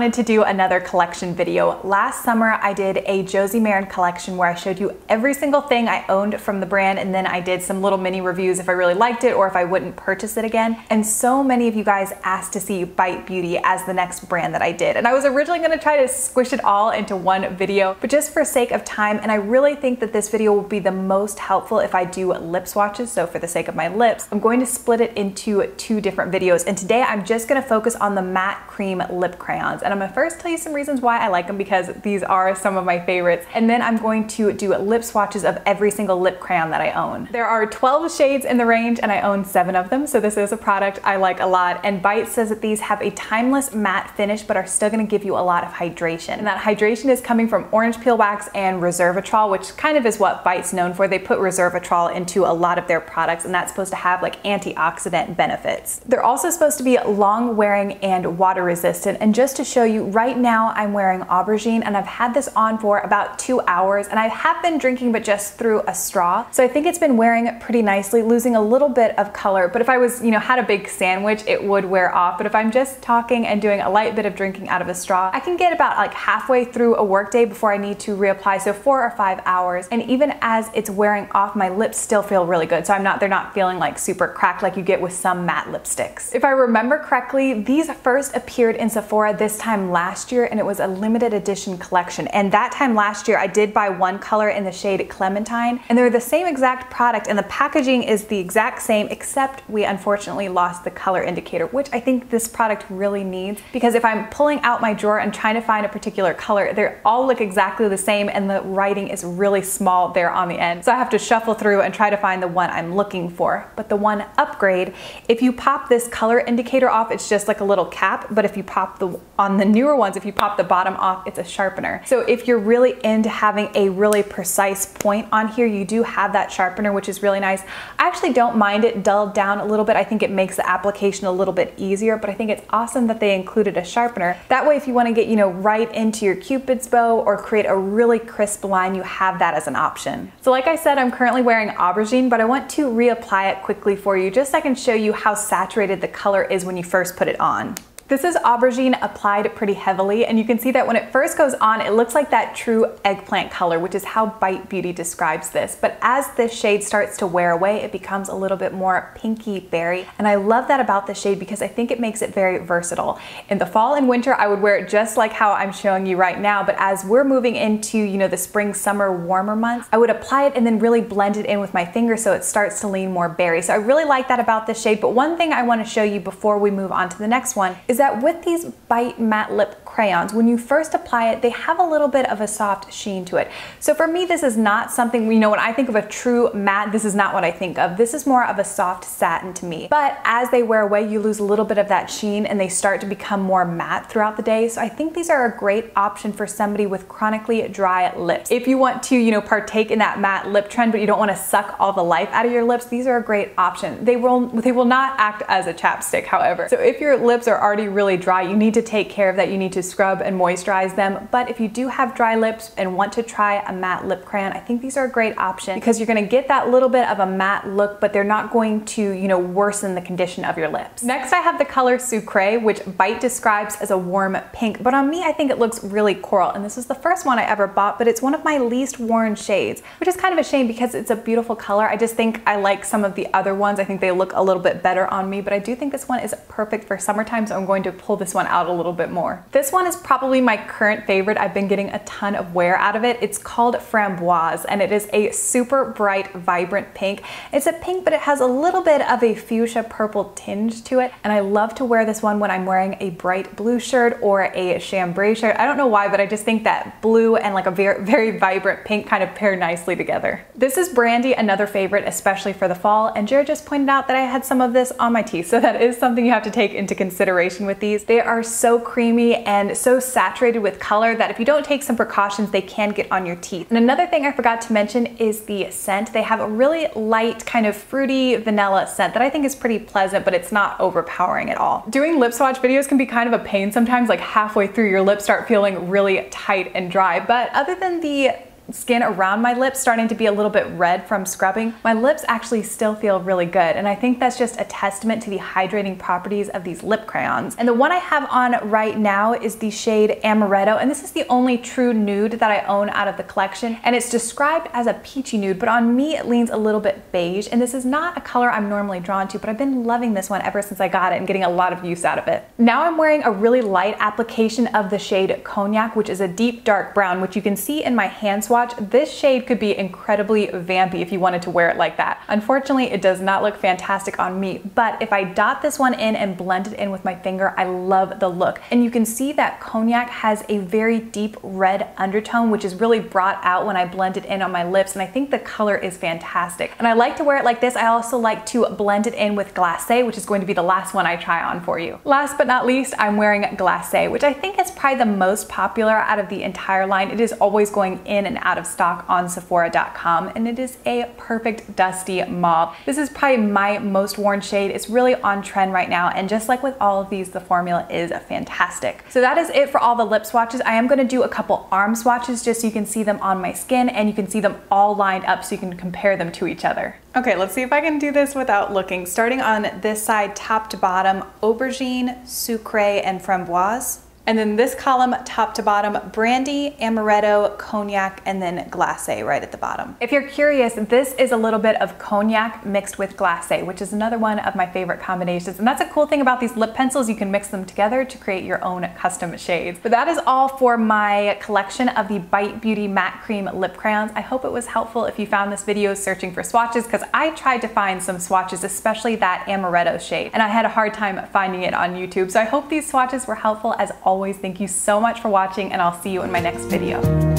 wanted to do another collection video. Last summer, I did a Josie Maran collection where I showed you every single thing I owned from the brand, and then I did some little mini reviews if I really liked it or if I wouldn't purchase it again. And so many of you guys asked to see Bite Beauty as the next brand that I did. And I was originally gonna try to squish it all into one video, but just for sake of time, and I really think that this video will be the most helpful if I do lip swatches. So for the sake of my lips, I'm going to split it into two different videos. And today I'm just gonna focus on the matte cream lip crayons. And I'm gonna first tell you some reasons why I like them, because these are some of my favorites. And then I'm going to do lip swatches of every single lip crayon that I own. There are 12 shades in the range and I own 7 of them. So this is a product I like a lot. And Bite says that these have a timeless matte finish, but are still gonna give you a lot of hydration. And that hydration is coming from orange peel wax and resveratrol, which kind of is what Bite's known for. They put resveratrol into a lot of their products, and that's supposed to have like antioxidant benefits. They're also supposed to be long wearing and water resistant. And just to show you, right now I'm wearing Aubergine and I've had this on for about 2 hours, and I have been drinking but just through a straw. So I think it's been wearing pretty nicely, losing a little bit of color. But if I was, had a big sandwich, it would wear off. But if I'm just talking and doing a light bit of drinking out of a straw, I can get about like halfway through a workday before I need to reapply. So 4 or 5 hours. And even as it's wearing off, my lips still feel really good. So they're not feeling like super cracked like you get with some matte lipsticks. If I remember correctly, these first appeared in Sephora this time last year, and it was a limited edition collection. And that time last year, I did buy one color in the shade Clementine, and they're the same exact product, and the packaging is the exact same, except we unfortunately lost the color indicator, which I think this product really needs, because if I'm pulling out my drawer and trying to find a particular color, they all look exactly the same, and the writing is really small there on the end. So I have to shuffle through and try to find the one I'm looking for. But the one upgrade, if you pop this color indicator off, it's just like a little cap, but if you pop on the newer ones, if you pop the bottom off, it's a sharpener. So if you're really into having a really precise point on here, you do have that sharpener, which is really nice. I actually don't mind it dulled down a little bit. I think it makes the application a little bit easier, but I think it's awesome that they included a sharpener. That way, if you want to get, right into your Cupid's bow or create a really crisp line, you have that as an option. So like I said, I'm currently wearing Aubergine, but I want to reapply it quickly for you, just so I can show you how saturated the color is when you first put it on. This is Aubergine applied pretty heavily, and you can see that when it first goes on, it looks like that true eggplant color, which is how Bite Beauty describes this. But as this shade starts to wear away, it becomes a little bit more pinky berry. And I love that about the shade because I think it makes it very versatile. In the fall and winter, I would wear it just like how I'm showing you right now. But as we're moving into, the spring, summer, warmer months, I would apply it and then really blend it in with my finger so it starts to lean more berry. So I really like that about this shade. But one thing I want to show you before we move on to the next one is that with these Bite matte lip crayons, when you first apply it, they have a little bit of a soft sheen to it. So for me, this is not something, when I think of a true matte, this is not what I think of. This is more of a soft satin to me. But as they wear away, you lose a little bit of that sheen and they start to become more matte throughout the day. So I think these are a great option for somebody with chronically dry lips. If you want to, partake in that matte lip trend, but you don't want to suck all the life out of your lips, these are a great option. They will not act as a chapstick, however. So if your lips are already really dry, you need to take care of that. You need to scrub and moisturize them. But if you do have dry lips and want to try a matte lip crayon, I think these are a great option because you're going to get that little bit of a matte look, but they're not going to, worsen the condition of your lips. Next, I have the color Sucre, which Bite describes as a warm pink, but on me, I think it looks really coral. And this is the first one I ever bought, but it's one of my least worn shades, which is kind of a shame because it's a beautiful color. I just think I like some of the other ones. I think they look a little bit better on me, but I do think this one is perfect for summertime, so I'm going to pull this one out a little bit more. This one is probably my current favorite. I've been getting a ton of wear out of it. It's called Framboise, and it is a super bright, vibrant pink. It's a pink, but it has a little bit of a fuchsia purple tinge to it, and I love to wear this one when I'm wearing a bright blue shirt or a chambray shirt. I don't know why, but I just think that blue and like a very, very vibrant pink kind of pair nicely together. This is Brandy, another favorite, especially for the fall, and Jared just pointed out that I had some of this on my teeth, so that is something you have to take into consideration with these. They are so creamy and so saturated with color that if you don't take some precautions, they can get on your teeth. And another thing I forgot to mention is the scent. They have a really light kind of fruity vanilla scent that I think is pretty pleasant, but it's not overpowering at all. Doing lip swatch videos can be kind of a pain sometimes, like halfway through your lips start feeling really tight and dry, but other than the skin around my lips starting to be a little bit red from scrubbing, my lips actually still feel really good. And I think that's just a testament to the hydrating properties of these lip crayons. And the one I have on right now is the shade Amaretto, and this is the only true nude that I own out of the collection. And it's described as a peachy nude, but on me it leans a little bit beige. And this is not a color I'm normally drawn to, but I've been loving this one ever since I got it and getting a lot of use out of it. Now I'm wearing a really light application of the shade Cognac, which is a deep dark brown, which you can see in my hand swatch. This shade could be incredibly vampy if you wanted to wear it like that. Unfortunately, it does not look fantastic on me, but if I dot this one in and blend it in with my finger, I love the look. And you can see that Cognac has a very deep red undertone, which is really brought out when I blend it in on my lips, and I think the color is fantastic. And I like to wear it like this. I also like to blend it in with Glacé, which is going to be the last one I try on for you. Last but not least, I'm wearing Glacé, which I think is probably the most popular out of the entire line. It is always going in and out of stock on Sephora.com, and it is a perfect dusty mauve. This is probably my most worn shade. It's really on trend right now, and just like with all of these, the formula is fantastic. So that is it for all the lip swatches. I am going to do a couple arm swatches just so you can see them on my skin and you can see them all lined up so you can compare them to each other. Okay, let's see if I can do this without looking. Starting on this side, top to bottom, Aubergine, Sucre, and Framboise. And then this column, top to bottom, Brandy, Amaretto, Cognac, and then Glacé right at the bottom. If you're curious, this is a little bit of Cognac mixed with Glacé, which is another one of my favorite combinations. And that's a cool thing about these lip pencils. You can mix them together to create your own custom shades. But that is all for my collection of the Bite Beauty Matte Cream Lip Crayons. I hope it was helpful if you found this video searching for swatches, because I tried to find some swatches, especially that Amaretto shade, and I had a hard time finding it on YouTube. So I hope these swatches were helpful. As always, thank you so much for watching, and I'll see you in my next video.